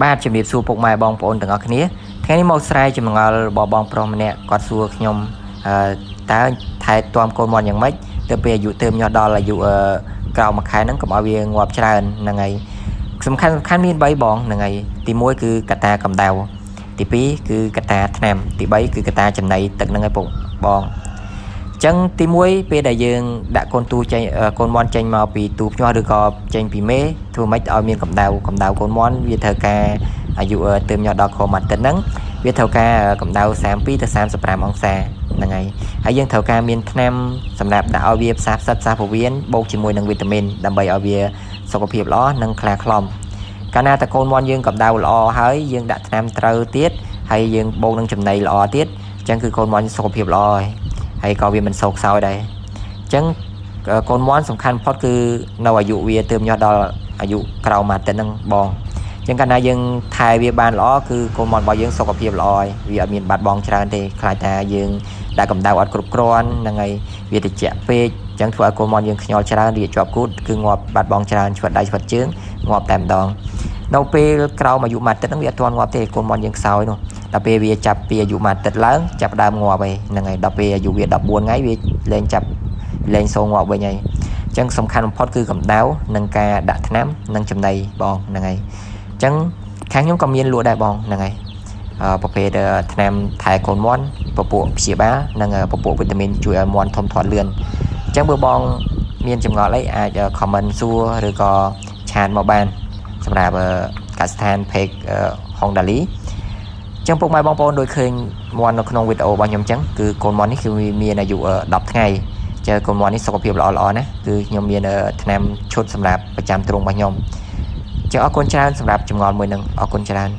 បាទជំរាបសួរពុកម៉ែបងប្អូនទាំងអស់គ្នាថ្ងៃនេះមកស្រែចម្ងល់បងប្រុសម្នាក់គាត់សួរខ្ញុំតើថែទាំកូនមាន់យ៉ាងម៉េចទៅពេលអាយុទៅញាស់ដល់អាយុក្រោមមួយខែហ្នឹងកុំឲ្យវាងាប់ច្រើនហ្នឹងហើយសំខាន់មាន3បងហ្នឹងហើយទី1គឺកតាកម្ដៅទី2គឺកតាថ្នាំទី3គឺកតាចំណីទឹកហ្នឹងហើយពុកបងចឹងទី1ពេលដែលយើងដាក់កូនទូចេញកូនមាន់ចេញមកពីទូភ្ញាស់ឬក៏ចេញពីមេធ្វើម៉េចឲ្យមានកម្ដៅកូនមាន់វាត្រូវការអាយុទៅញាស់ដល់ខមួយអាទិត្យហ្នឹងវាត្រូវការកម្ដៅ32ទៅ35អង្សាហ្នឹងហើយយើងត្រូវការមានថ្នាំសម្រាប់ដាក់ឲ្យវាផ្សារផ្សិតផ្សារពោះវៀនបូកជាមួយនឹងវីតាមីនដើម្បីឲ្យវាសុខភាពល្អនិងខ្លាខ្លំកាលណាតកូនមាន់យើងកម្ដៅល្អហើយយើងដាក់ថ្នាំត្រូវទៀតហើយយើងបូកនឹងចំណីល្អទៀតអញ្ចឹងគឺកូនមាន់សុខភាពល្អហើយក៏វាមិនសោកសោយដែរអញ្ចឹងកូនមាន់សំខាន់បំផុតគឺនៅអាយុវាទើបញាស់ដល់អាយុក្រោមមួយអាទិត្យហ្នឹងបងអញ្ចឹងកាលណាយើងថែវាបានល្អគឺកូនមាន់របស់យើងសុខភាពល្អហើយវាអត់មានបាត់បង់ច្រើនទេខ្លាចថាយើងដាក់កម្ដៅអត់គ្រប់គ្រាន់ហ្នឹងហើយវាត្រជាក់ពេកអញ្ចឹងធ្វើឲ្យកូនមាន់យើងខ្ញាល់ច្រើនរៀកជាប់គូតគឺងាប់បាត់បង់ច្រើនឆ្វិតដៃឆ្វិតជើងងាប់តែម្ដងនៅពេលក្រោមអាយុមួយអាទិត្យហ្នឹងវាអត់ទាន់ងាប់ទេកូនមាន់យើងខ្សោយនោះដល់ពេលវាចាប់ពីអាយុមួយអាទិត្យឡើងចាប់ដើមងាប់ហ្នឹងហើយដល់ពេលអាយុវា14ថ្ងៃវាលែងសូងងាប់វិញហើយអញ្ចឹងសំខាន់បំផុតគឺកម្ដៅនិងការដាក់ថ្នាំនិងចំណីបងហ្នឹងហើយអញ្ចឹងខាងខ្ញុំក៏មានលក់ដែរបងហ្នឹងហើយប្រភេទថ្នាំថែកូនមាន់ពពួកព្យាបាលនិងពពួកវីតាមីនជួយឲ្យមាន់ធំធាត់លឿនអញ្ចឹងបើបងមានចម្ងល់អីអាច comment សួរឬក៏ឆាតមកបានសម្រាប់កសិដ្ឋាន page Hongdali ចឹងពុកម៉ែបងប្អូនដូចឃើញមាន់នៅក្នុងវីដេអូរបស់ខ្ញុំចឹងគឺកូនមាន់នេះគឺមានអាយុ10ថ្ងៃចឹងកូនមាន់នេះសុខភាពល្អណាគឺខ្ញុំមានថ្នាំឈុតសម្រាប់ប្រចាំទ្រុងរបស់ខ្ញុំចឹងអរគុណច្រើនសម្រាប់ចម្ងល់មួយនឹងអរគុណច្រើន